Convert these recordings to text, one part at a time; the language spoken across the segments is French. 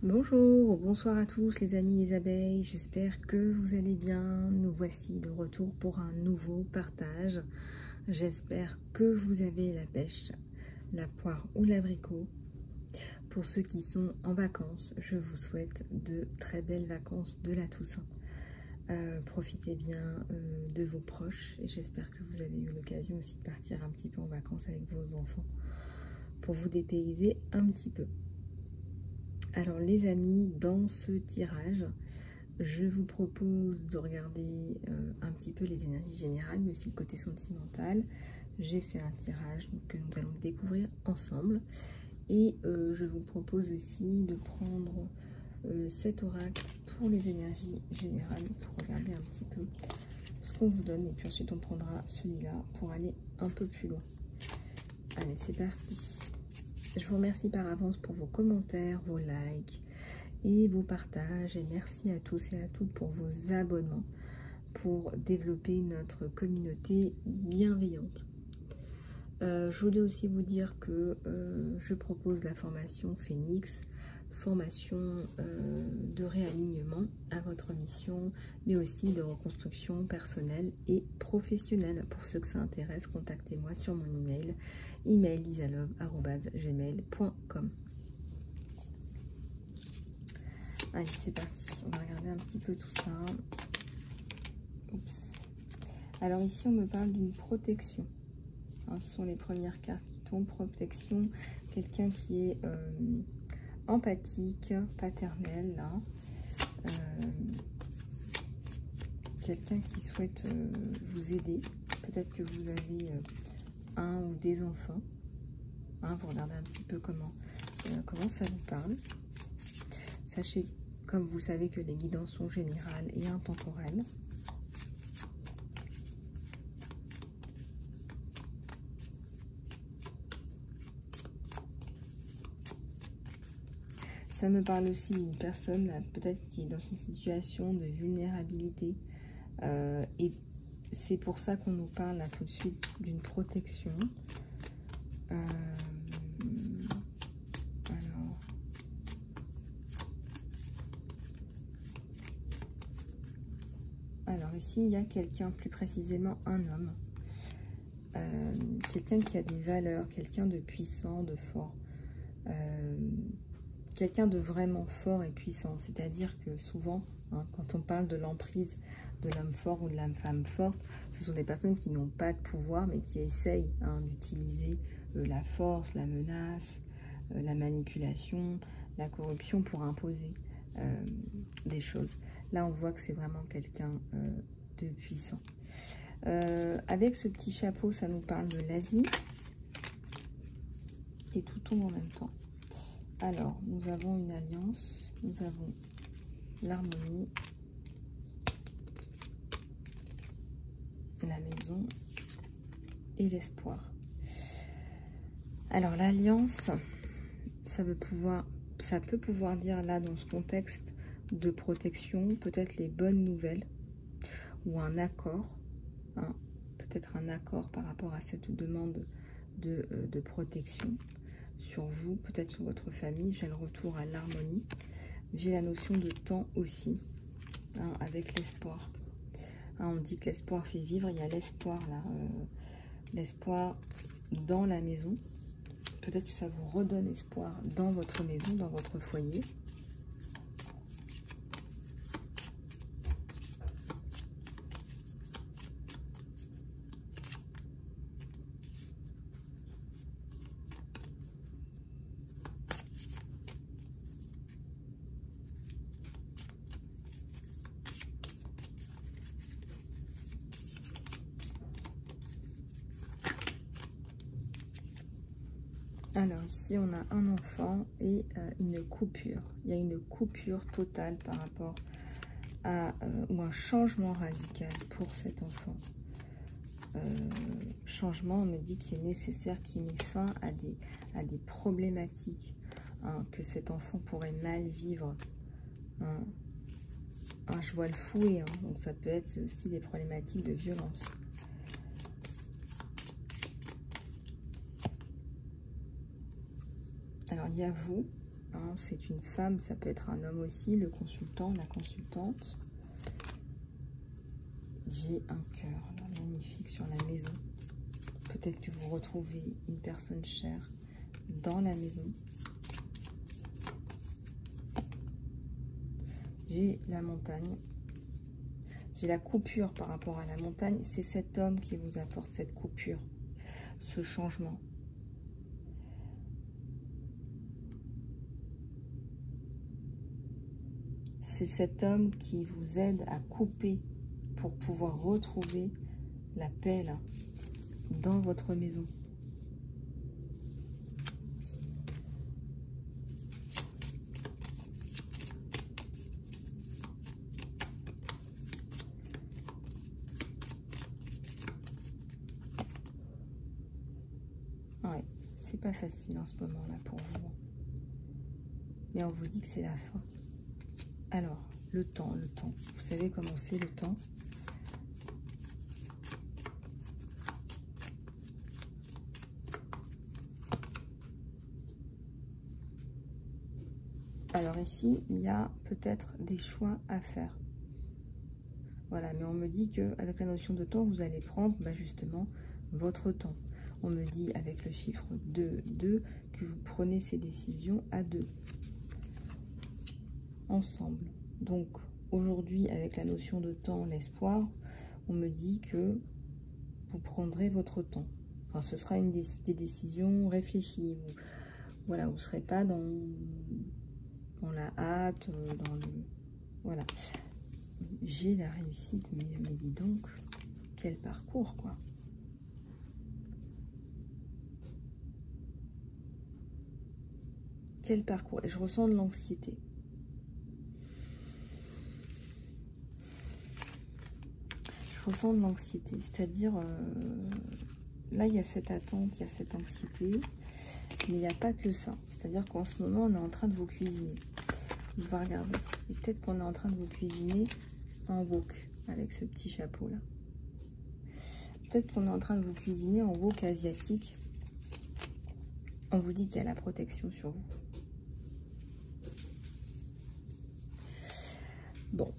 Bonjour, bonsoir à tous les amis les abeilles, j'espère que vous allez bien. Nous voici de retour pour un nouveau partage. J'espère que vous avez la pêche, la poire ou l'abricot. Pour ceux qui sont en vacances, je vous souhaite de très belles vacances de la Toussaint. Profitez bien de vos proches et j'espère que vous avez eu l'occasion aussi de partir un petit peu en vacances avec vos enfants pour vous dépayser un petit peu. Alors les amis, dans ce tirage, je vous propose de regarder un petit peu les énergies générales, mais aussi le côté sentimental. J'ai fait un tirage que nous allons découvrir ensemble. Et je vous propose aussi de prendre cet oracle pour les énergies générales, pour regarder un petit peu ce qu'on vous donne. Et puis ensuite on prendra celui-là pour aller un peu plus loin. Allez, c'est parti. Je vous remercie par avance pour vos commentaires, vos likes et vos partages. Et merci à tous et à toutes pour vos abonnements pour développer notre communauté bienveillante. Je voulais aussi vous dire que je propose la formation Phoenix, formation de réalignement à votre mission, mais aussi de reconstruction personnelle et professionnelle. Pour ceux que ça intéresse, contactez-moi sur mon email, email.lisalove@gmail.com. Allez, c'est parti. On va regarder un petit peu tout ça. Oups. Alors ici, on me parle d'une protection. Alors, ce sont les premières cartes qui tombent. Protection, quelqu'un qui est empathique, paternel, là. Quelqu'un qui souhaite vous aider. Peut-être que vous avez un ou des enfants. Hein, vous regardez un petit peu comment ça vous parle. Sachez, comme vous le savez, que les guidances sont générales et intemporelles. Ça me parle aussi d'une personne, peut-être qui est dans une situation de vulnérabilité. Et c'est pour ça qu'on nous parle là tout de suite d'une protection. Alors ici, il y a quelqu'un, plus précisément un homme. Quelqu'un qui a des valeurs, quelqu'un de puissant, de fort. Quelqu'un de vraiment fort et puissant. C'est-à-dire que souvent, hein, quand on parle de l'emprise de l'homme fort ou de la femme forte, ce sont des personnes qui n'ont pas de pouvoir, mais qui essayent d'utiliser la force, la menace, la manipulation, la corruption pour imposer des choses. Là, on voit que c'est vraiment quelqu'un de puissant. Avec ce petit chapeau, ça nous parle de l'Asie. Et tout tombe en même temps. Alors, nous avons une alliance, nous avons l'harmonie, la maison et l'espoir. Alors, l'alliance, ça peut pouvoir dire là, dans ce contexte de protection, peut-être les bonnes nouvelles ou un accord, hein, peut-être un accord par rapport à cette demande de protection. Sur vous, peut-être sur votre famille. J'ai le retour à l'harmonie. J'ai la notion de temps aussi, hein, avec l'espoir. Hein, on dit que l'espoir fait vivre. Il y a l'espoir là, l'espoir dans la maison. Peut-être que ça vous redonne espoir dans votre maison, dans votre foyer. Alors ici, on a un enfant et une coupure. Il y a une coupure totale par rapport à ou un changement radical pour cet enfant. Changement, on me dit qu'il est nécessaire, qu'il met fin à des problématiques, hein, que cet enfant pourrait mal vivre. Hein. Ah, je vois le fouet, hein, donc ça peut être aussi des problématiques de violence. Alors, il y a vous, hein, hein. C'est une femme, ça peut être un homme aussi, le consultant, la consultante. J'ai un cœur là, magnifique sur la maison. Peut-être que vous retrouvez une personne chère dans la maison. J'ai la montagne. J'ai la coupure par rapport à la montagne. C'est cet homme qui vous apporte cette coupure, ce changement. C'est cet homme qui vous aide à couper pour pouvoir retrouver la paix là, dans votre maison. Ouais, c'est pas facile en ce moment là pour vous. Mais on vous dit que c'est la fin. Alors, le temps. Vous savez comment c'est le temps? Alors ici, il y a peut-être des choix à faire. Voilà, mais on me dit qu'avec la notion de temps, vous allez prendre justement votre temps. On me dit avec le chiffre 2 que vous prenez ces décisions à deux, ensemble. Donc aujourd'hui, avec la notion de temps, l'espoir, on me dit que vous prendrez votre temps. Enfin, ce sera des décisions réfléchies. Voilà, vous ne serez pas dans la hâte, dans le... Voilà. J'ai la réussite, mais dis donc, quel parcours, quoi. Quel parcours. Et je ressens de l'anxiété. Je ressens de l'anxiété, c'est-à-dire, là, il y a cette attente, il y a cette anxiété, mais il n'y a pas que ça. C'est-à-dire qu'en ce moment, on est en train de vous cuisiner. On va regarder. Et peut-être qu'on est en train de vous cuisiner en wok, avec ce petit chapeau-là. Peut-être qu'on est en train de vous cuisiner en wok asiatique. On vous dit qu'il y a la protection sur vous. Bon.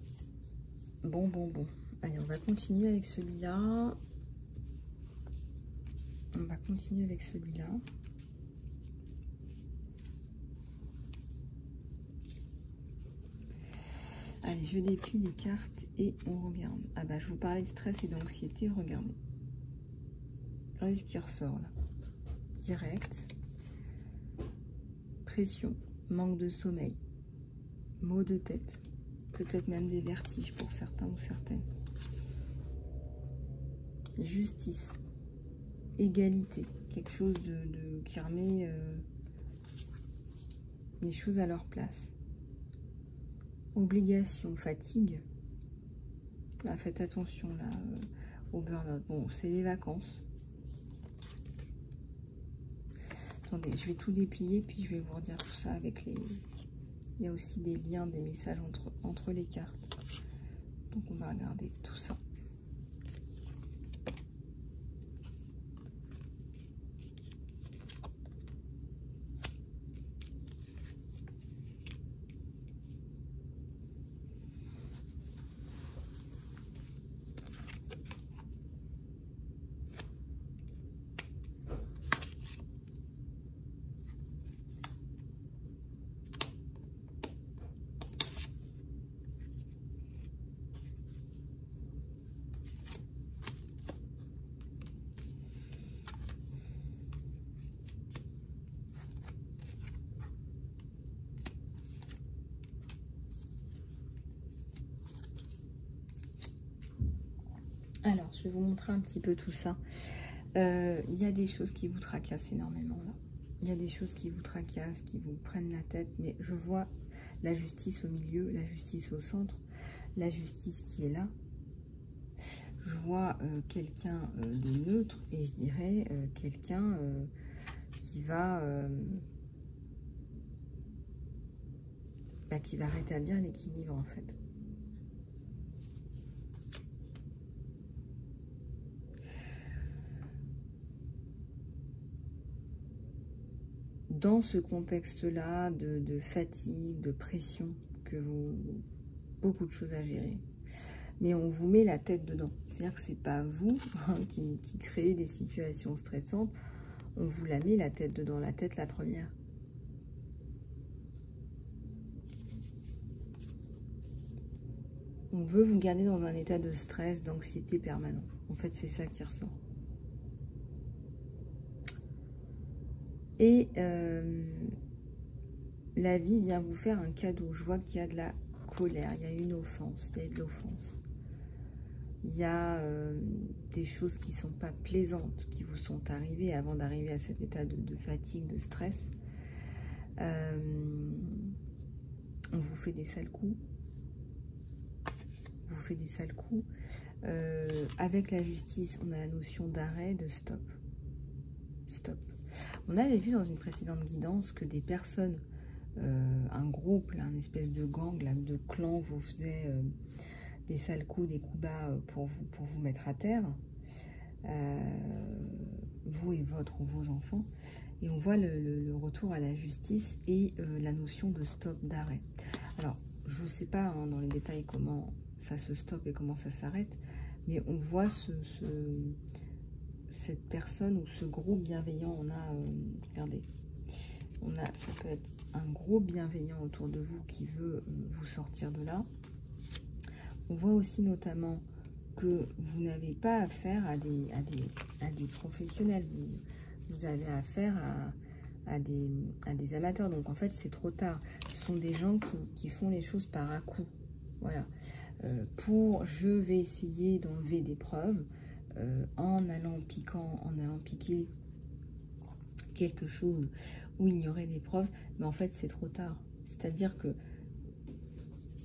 Allez, on va continuer avec celui-là. Allez, je déplie les cartes et on regarde. Ah bah, je vous parlais de stress et d'anxiété, regardez. Regardez ce qui ressort là. Direct. Pression, manque de sommeil, maux de tête, peut-être même des vertiges pour certains ou certaines. Justice, égalité, quelque chose qui remet les choses à leur place. Obligation, fatigue. Bah, faites attention là au burn-out. Bon, c'est les vacances. Attendez, je vais tout déplier, puis je vais vous redire tout ça avec les... Il y a aussi des liens, des messages entre les cartes. Donc on va regarder tout ça. Alors, je vais vous montrer un petit peu tout ça. Il y a des choses qui vous tracassent énormément là. Il y a des choses qui vous tracassent, qui vous prennent la tête, mais je vois la justice au milieu, la justice au centre, la justice qui est là. Je vois quelqu'un de neutre et je dirais quelqu'un qui va rétablir l'équilibre en fait. dans ce contexte-là de fatigue, de pression, que beaucoup de choses à gérer. Mais on vous met la tête dedans. C'est-à-dire que c'est pas vous qui créez des situations stressantes. On vous la met la tête dedans, la tête la première. On veut vous garder dans un état de stress, d'anxiété permanent. En fait, c'est ça qui ressort. Et la vie vient vous faire un cadeau. Je vois qu'il y a de la colère, il y a une offense, il y a de l'offense. Il y a des choses qui ne sont pas plaisantes, qui vous sont arrivées avant d'arriver à cet état de fatigue, de stress. On vous fait des sales coups. Vous fait des sales coups. Avec la justice, on a la notion d'arrêt, de stop. Stop. On avait vu dans une précédente guidance que des personnes, un groupe, là, une espèce de gang, là, de clan, vous faisait des sales coups, des coups bas pour vous mettre à terre. Vous et votre ou vos enfants. Et on voit le retour à la justice et la notion de stop, d'arrêt. Alors, je ne sais pas dans les détails comment ça se stoppe et comment ça s'arrête, mais on voit cette personne ou ce groupe bienveillant. On a, regardez, ça peut être un gros bienveillant autour de vous qui veut vous sortir de là. On voit aussi notamment que vous n'avez pas affaire à des professionnels, vous avez affaire à des amateurs, donc en fait c'est trop tard. Ce sont des gens qui font les choses par à-coups, voilà. Je vais essayer d'enlever des preuves en allant piquer quelque chose où il y aurait des preuves, mais en fait c'est trop tard. C'est-à-dire que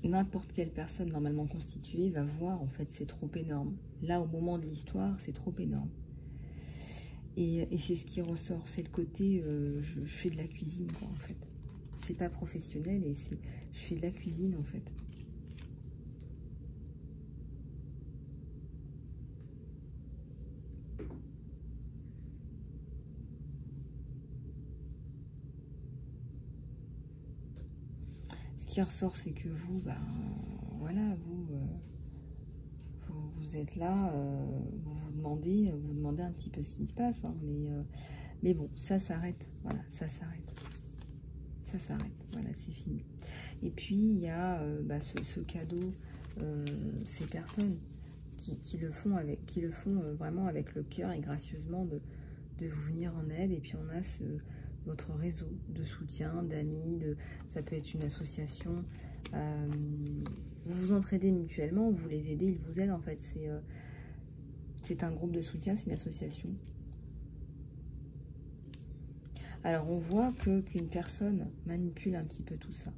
n'importe quelle personne normalement constituée va voir, en fait c'est trop énorme. Là au moment de l'histoire c'est trop énorme. Et c'est ce qui ressort, c'est le côté je fais de la cuisine quoi, en fait. C'est pas professionnel et je fais de la cuisine en fait. Ce qui ressort, c'est que vous, ben, voilà, vous êtes là, vous demandez un petit peu ce qui se passe, hein, mais bon, ça s'arrête, voilà, ça s'arrête. Ça s'arrête, voilà, c'est fini. Et puis, il y a ce cadeau, ces personnes qui le font vraiment avec le cœur et gracieusement de vous venir en aide. Et puis, on a votre réseau de soutien, d'amis, ça peut être une association. Vous vous entraidez mutuellement, vous les aidez, ils vous aident en fait. C'est un groupe de soutien, c'est une association. Alors on voit qu'une personne manipule un petit peu tout ça.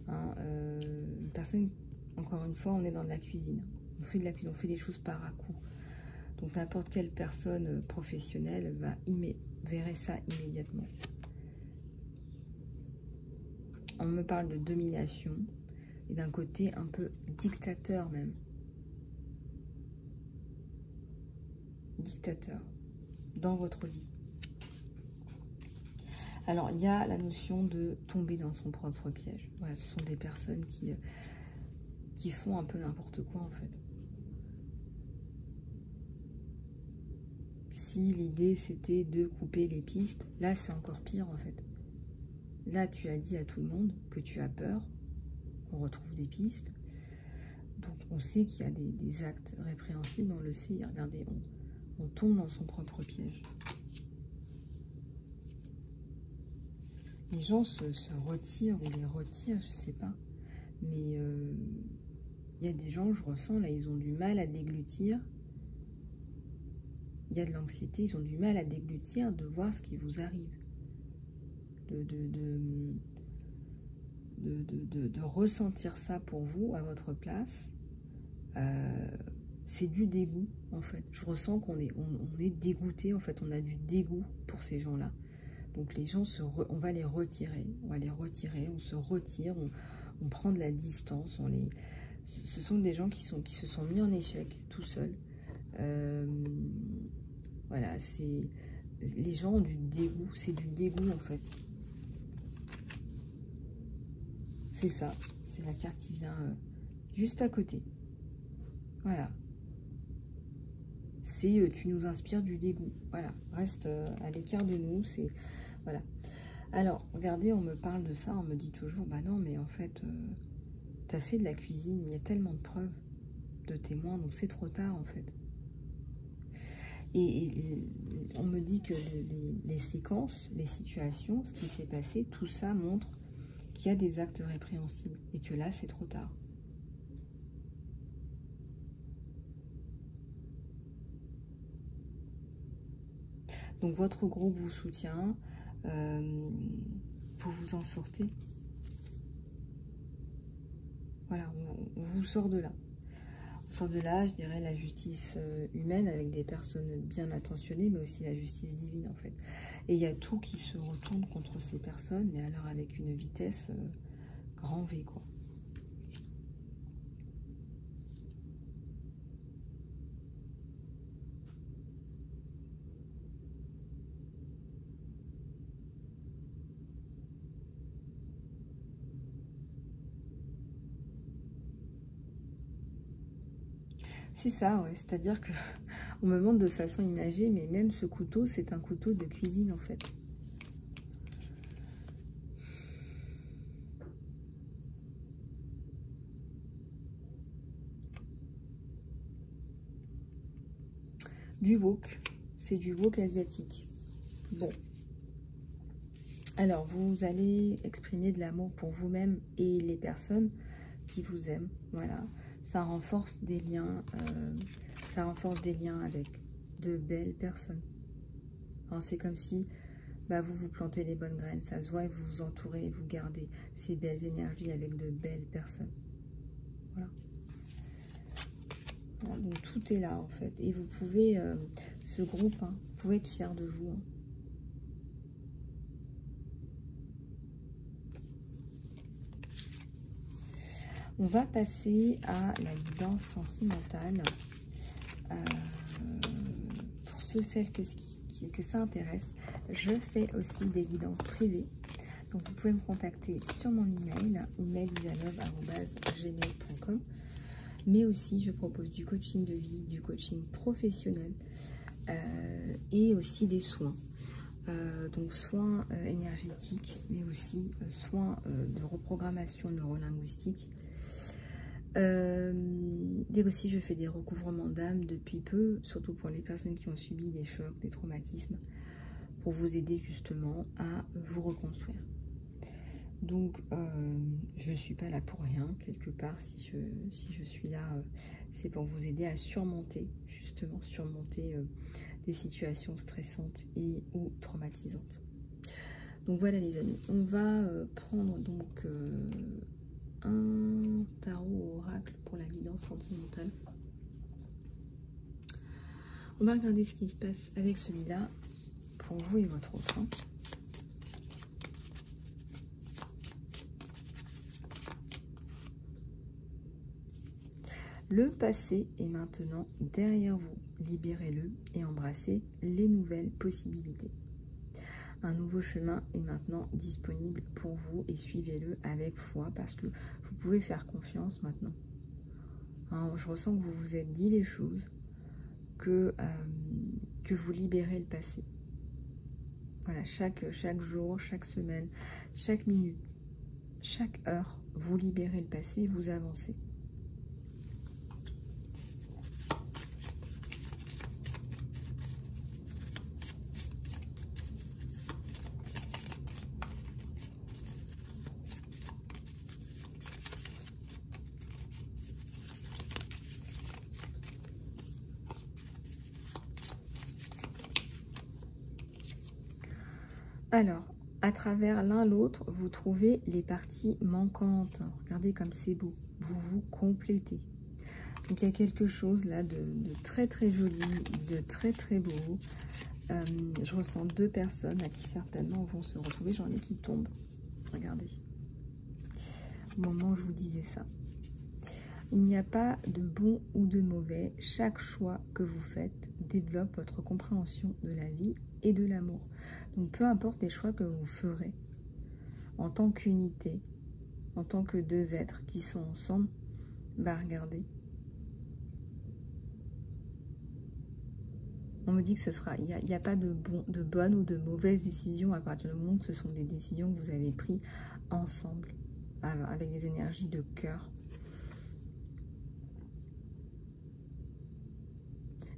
Hein, une personne, encore une fois, on est dans de la cuisine. On fait de la cuisine, on fait les choses par à-coups. Donc n'importe quelle personne professionnelle verrait ça immédiatement. On me parle de domination et d'un côté un peu dictateur même. Dictateur dans votre vie. Alors il y a la notion de tomber dans son propre piège. Voilà, ce sont des personnes qui font un peu n'importe quoi en fait. Si l'idée c'était de couper les pistes, là c'est encore pire en fait. Là tu as dit à tout le monde que tu as peur qu'on retrouve des pistes. Donc on sait qu'il y a des actes répréhensibles, on le sait. Regardez, on tombe dans son propre piège. Les gens se retirent ou les retirent, je sais pas. Mais il y a des gens, je ressens, là ils ont du mal à déglutir. Il y a de l'anxiété, ils ont du mal à déglutir de voir ce qui vous arrive. De ressentir ça pour vous, à votre place. C'est du dégoût, en fait. Je ressens qu'on est dégoûté, en fait. On a du dégoût pour ces gens-là. Donc les gens, on va les retirer. On se retire, on prend de la distance. Ce sont des gens qui se sont mis en échec, tout seuls. Voilà, les gens ont du dégoût. C'est du dégoût, en fait. C'est ça. C'est la carte qui vient juste à côté. Voilà. C'est tu nous inspires du dégoût. Voilà. Reste à l'écart de nous. C'est voilà. Alors, regardez, on me parle de ça. On me dit toujours, bah non, mais en fait, tu as fait de la cuisine. Il y a tellement de preuves, de témoins, donc c'est trop tard, en fait. Et on me dit que les séquences, les situations, ce qui s'est passé, tout ça montre qu'il y a des actes répréhensibles. Et que là, c'est trop tard. Donc votre groupe vous soutient, vous vous en sortez. Voilà, on vous sort de là. On sort de là, je dirais, la justice humaine avec des personnes bien attentionnées, mais aussi la justice divine en fait. Et il y a tout qui se retourne contre ces personnes, mais alors avec une vitesse grand V quoi. C'est ça, ouais. C'est-à-dire que on me demande de façon imagée, mais même ce couteau, c'est un couteau de cuisine en fait. Du wok, c'est du wok asiatique. Bon. Alors, vous allez exprimer de l'amour pour vous-même et les personnes qui vous aiment. Voilà. Ça renforce des liens, avec de belles personnes. C'est comme si bah, vous plantez les bonnes graines, ça se voit et vous vous entourez et vous gardez ces belles énergies avec de belles personnes. Voilà. Voilà, donc tout est là en fait. Et vous pouvez, ce groupe, hein, vous pouvez être fier de vous. Hein. On va passer à la guidance sentimentale. Pour ceux, celles que ça intéresse, je fais aussi des guidances privées. Donc vous pouvez me contacter sur mon email, isalove@gmail.com. Mais aussi, je propose du coaching de vie, du coaching professionnel et aussi des soins. Donc soins énergétiques, mais aussi soins de reprogrammation neurolinguistique. Et aussi, je fais des recouvrements d'âme depuis peu, surtout pour les personnes qui ont subi des chocs, des traumatismes, pour vous aider justement à vous reconstruire. Donc, je ne suis pas là pour rien, quelque part. Si je suis là, c'est pour vous aider à surmonter, justement, des situations stressantes et ou traumatisantes. Donc voilà les amis, on va prendre donc un tarot oracle pour la guidance sentimentale. On va regarder ce qui se passe avec celui-là pour vous et votre autre. Hein. Le passé est maintenant derrière vous. Libérez-le et embrassez les nouvelles possibilités. Un nouveau chemin est maintenant disponible pour vous et suivez-le avec foi parce que vous pouvez faire confiance maintenant. Hein, je ressens que vous vous êtes dit les choses, que vous libérez le passé. Voilà, chaque jour, chaque semaine, chaque minute, chaque heure, vous libérez le passé et vous avancez. Alors, à travers l'un l'autre, vous trouvez les parties manquantes. Regardez comme c'est beau. Vous vous complétez. Donc, il y a quelque chose là de très très joli, de très très beau. Je ressens deux personnes à qui certainement vont se retrouver. J'en ai qui tombent. Regardez. Au moment où je vous disais ça. Il n'y a pas de bon ou de mauvais. Chaque choix que vous faites développe votre compréhension de la vie et de l'amour. Donc peu importe les choix que vous ferez, en tant qu'unité, en tant que deux êtres qui sont ensemble, bah regardez. On me dit que ce sera, il n'y a pas de bonne ou de mauvaise décision à partir du moment que ce sont des décisions que vous avez prises ensemble, avec des énergies de cœur.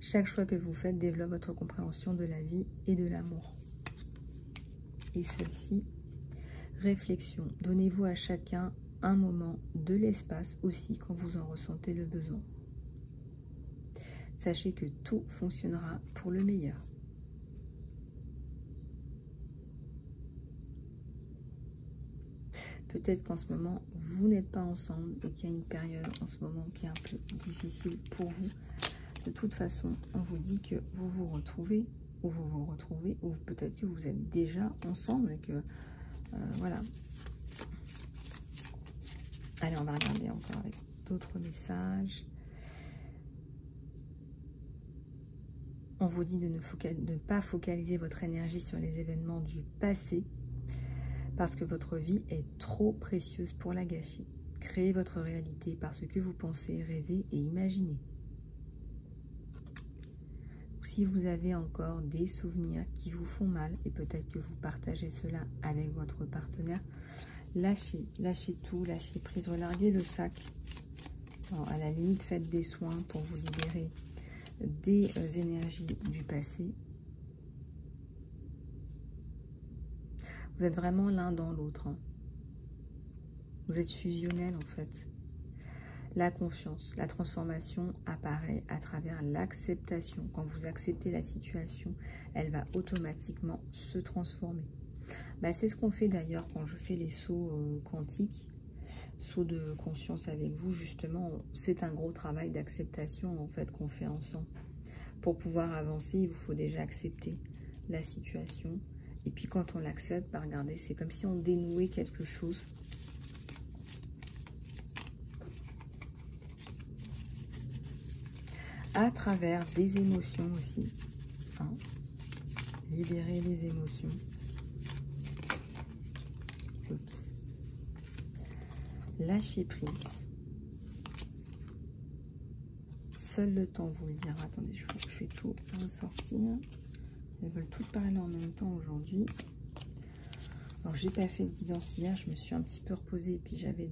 Chaque choix que vous faites développe votre compréhension de la vie et de l'amour. Et celle-ci, réflexion. Donnez-vous à chacun un moment, de l'espace aussi quand vous en ressentez le besoin. Sachez que tout fonctionnera pour le meilleur. Peut-être qu'en ce moment, vous n'êtes pas ensemble et qu'il y a une période en ce moment qui est un peu difficile pour vous. De toute façon, on vous dit que vous vous retrouvez, ou peut-être que vous êtes déjà ensemble et que, voilà. Allez, on va regarder encore avec d'autres messages. On vous dit de ne pas focaliser votre énergie sur les événements du passé parce que votre vie est trop précieuse pour la gâcher. Créez votre réalité par ce que vous pensez, rêvez et imaginez. Si vous avez encore des souvenirs qui vous font mal et peut-être que vous partagez cela avec votre partenaire, lâchez tout, lâchez prise, relarguez le sac. Alors, à la limite, faites des soins pour vous libérer des énergies du passé. Vous êtes vraiment l'un dans l'autre. Hein. Vous êtes fusionnels en fait. La confiance, la transformation apparaît à travers l'acceptation. Quand vous acceptez la situation, elle va automatiquement se transformer. Bah, c'est ce qu'on fait d'ailleurs quand je fais les sauts quantiques, sauts de conscience avec vous. Justement, c'est un gros travail d'acceptation en fait qu'on fait ensemble. Pour pouvoir avancer, il vous faut déjà accepter la situation. Et puis quand on l'accepte, bah, regardez, c'est comme si on dénouait quelque chose. À travers des émotions aussi. Hein. Libérer les émotions. Oups. Lâcher prise. Seul le temps vous le dira. Attendez, je fais tout ressortir. Elles veulent toutes parler en même temps aujourd'hui. Alors, j'ai pas fait de guidance hier. Je me suis un petit peu reposée. Et puis, j'avais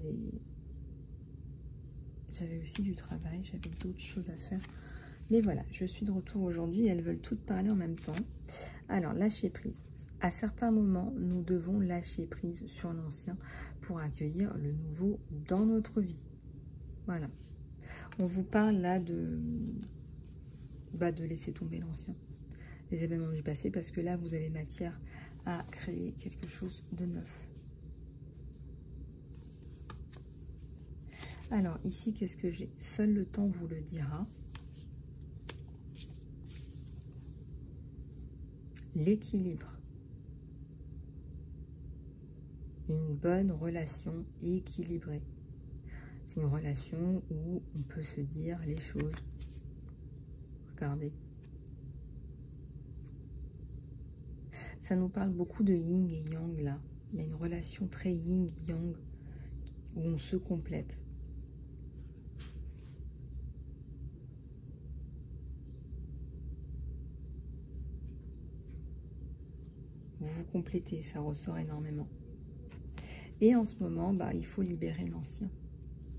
aussi du travail. J'avais d'autres choses à faire. Mais voilà, je suis de retour aujourd'hui. Elles veulent toutes parler en même temps. Alors, lâcher prise. À certains moments, nous devons lâcher prise sur l'ancien pour accueillir le nouveau dans notre vie. Voilà. On vous parle là de laisser tomber l'ancien, les événements du passé, parce que là, vous avez matière à créer quelque chose de neuf. Alors, ici, qu'est-ce que j'ai? Seul le temps vous le dira. L'équilibre. Une bonne relation équilibrée. C'est une relation où on peut se dire les choses. Regardez. Ça nous parle beaucoup de yin et yang là. Il y a une relation très yin-yang où on se complète. Vous vous complétez, ça ressort énormément. Et en ce moment, bah, il faut libérer l'ancien.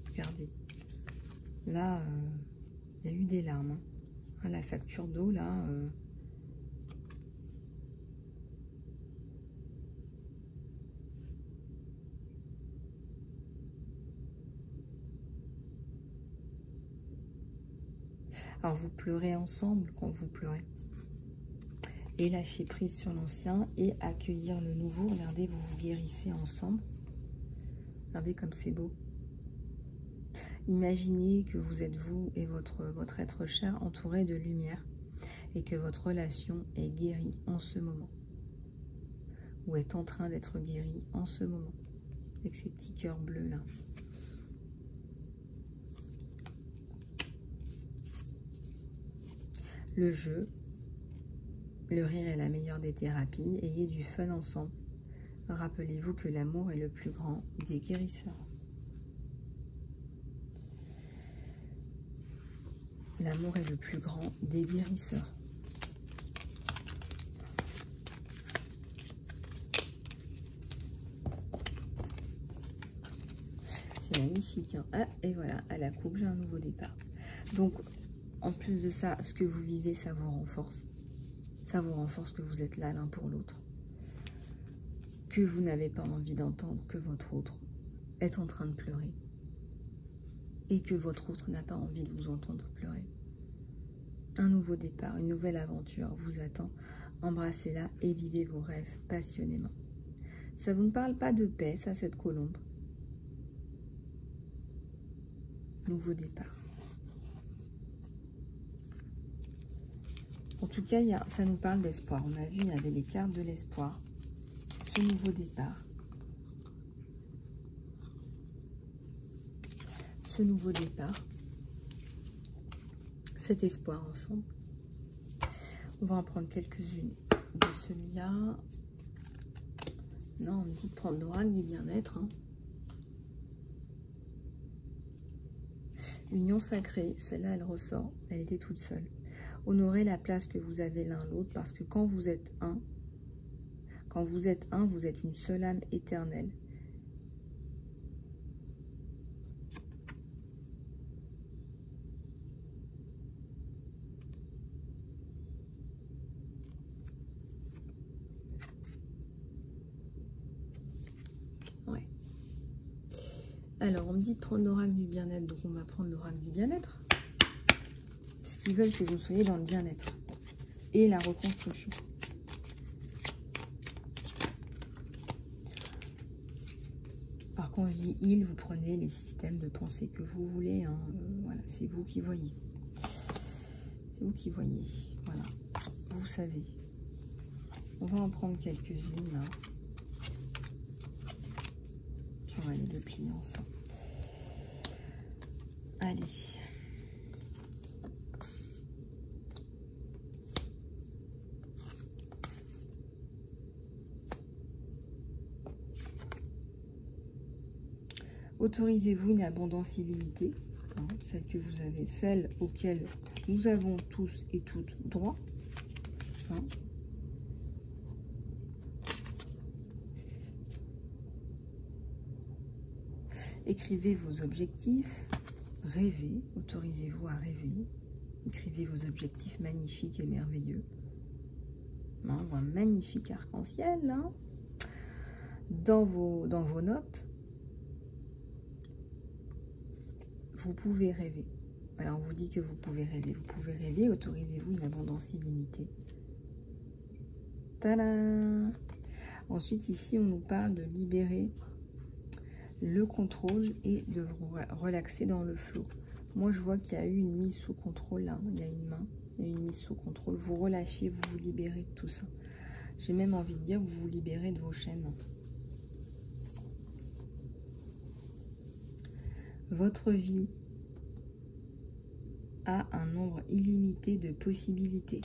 Regardez. Là, il y a eu des larmes. Hein. La facture d'eau, là... Alors, vous pleurez ensemble quand vous pleurez. Et lâcher prise sur l'ancien et accueillir le nouveau. Regardez, vous vous guérissez ensemble. Regardez comme c'est beau. Imaginez que vous êtes vous et votre être cher entouré de lumière et que votre relation est guérie en ce moment. Ou est en train d'être guérie en ce moment. Avec ces petits cœurs bleus là. Le jeu. Le rire est la meilleure des thérapies. Ayez du fun ensemble. Rappelez-vous que l'amour est le plus grand des guérisseurs. L'amour est le plus grand des guérisseurs. C'est magnifique. Hein. Ah, et voilà, à la coupe, j'ai un nouveau départ. Donc, en plus de ça, ce que vous vivez, ça vous renforce. Ça vous renforce que vous êtes là l'un pour l'autre. Que vous n'avez pas envie d'entendre que votre autre est en train de pleurer. Et que votre autre n'a pas envie de vous entendre pleurer. Un nouveau départ, une nouvelle aventure vous attend. Embrassez-la et vivez vos rêves passionnément. Ça vous ne parle pas de paix, ça, cette colombe. Nouveau départ. En tout cas, ça nous parle d'espoir. On a vu, il y avait les cartes de l'espoir. Ce nouveau départ. Ce nouveau départ. Cet espoir ensemble. On va en prendre quelques-unes de celui-là. Non, on me dit de prendre l'oracle du bien-être. Hein. Union sacrée, celle-là, elle ressort. Elle était toute seule. Honorez la place que vous avez l'un l'autre, parce que quand vous êtes un, vous êtes une seule âme éternelle. Ouais. Alors, on me dit de prendre l'oracle du bien-être, donc on va prendre l'oracle du bien-être. Ils veulent que vous soyez dans le bien-être et la reconstruction. Alors quand je dis il, vous prenez les systèmes de pensée que vous voulez. Hein. Voilà, c'est vous qui voyez. C'est vous qui voyez. Voilà, vous savez. On va en prendre quelques-unes là. Puis on va les déplier ensemble. Allez. Autorisez-vous une abondance illimitée, hein, celle que vous avez, celle auquel nous avons tous et toutes droit. Hein. Écrivez vos objectifs, rêvez, autorisez-vous à rêver. Écrivez vos objectifs magnifiques et merveilleux. Hein, on voit un magnifique arc-en-ciel là, dans vos notes. Vous pouvez rêver. Alors, on vous dit que vous pouvez rêver. Vous pouvez rêver, autorisez-vous une abondance illimitée. Tadam! Ensuite, ici, on nous parle de libérer le contrôle et de vous relaxer dans le flot. Moi, je vois qu'il y a eu une mise sous contrôle là. Il y a une main, il y a une mise sous contrôle. Vous relâchez, vous vous libérez de tout ça. J'ai même envie de dire, vous vous libérez de vos chaînes. Votre vie a un nombre illimité de possibilités.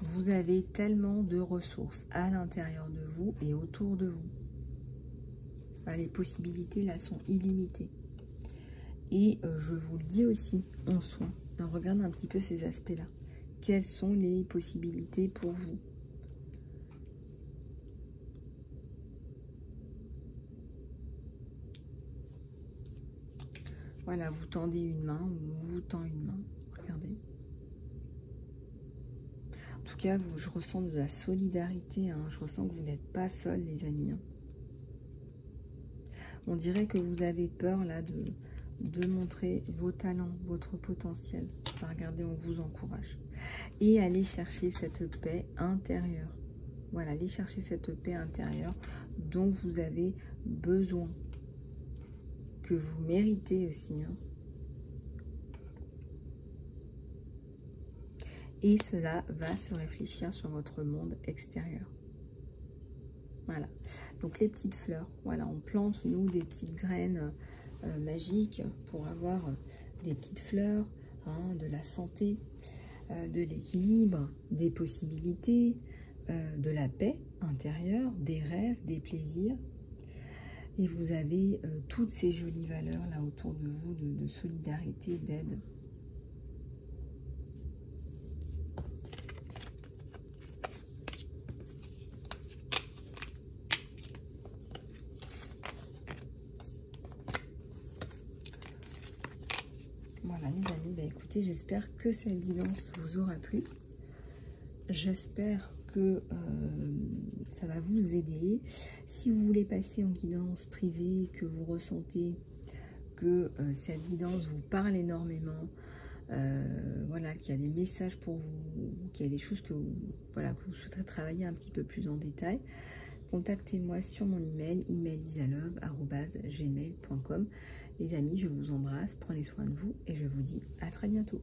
Vous avez tellement de ressources à l'intérieur de vous et autour de vous. Les possibilités là sont illimitées. Et je vous le dis aussi en soin. On regarde un petit peu ces aspects-là. Quelles sont les possibilités pour vous ? Voilà, vous tendez une main ou on vous tend une main. Regardez. En tout cas, je ressens de la solidarité. Hein. Je ressens que vous n'êtes pas seuls, les amis. Hein. On dirait que vous avez peur là de montrer vos talents, votre potentiel. Enfin, regardez, on vous encourage. Et allez chercher cette paix intérieure. Voilà, allez chercher cette paix intérieure dont vous avez besoin. Que vous méritez aussi. Hein. Et cela va se réfléchir sur votre monde extérieur. Voilà. Donc les petites fleurs. Voilà, on plante, nous, des petites graines magiques pour avoir des petites fleurs, hein, de la santé. de l'équilibre, des possibilités, de la paix intérieure, des rêves, des plaisirs. Et vous avez toutes ces jolies valeurs là autour de vous, de solidarité, d'aide. Voilà les amis, bah écoutez, j'espère que cette guidance vous aura plu. J'espère que ça va vous aider. Si vous voulez passer en guidance privée, que vous ressentez que cette guidance vous parle énormément, voilà, qu'il y a des messages pour vous, qu'il y a des choses que vous, voilà, que vous souhaiterez travailler un petit peu plus en détail, contactez-moi sur mon email, isalove@gmail.com. Les amis, je vous embrasse, prenez soin de vous et je vous dis à très bientôt.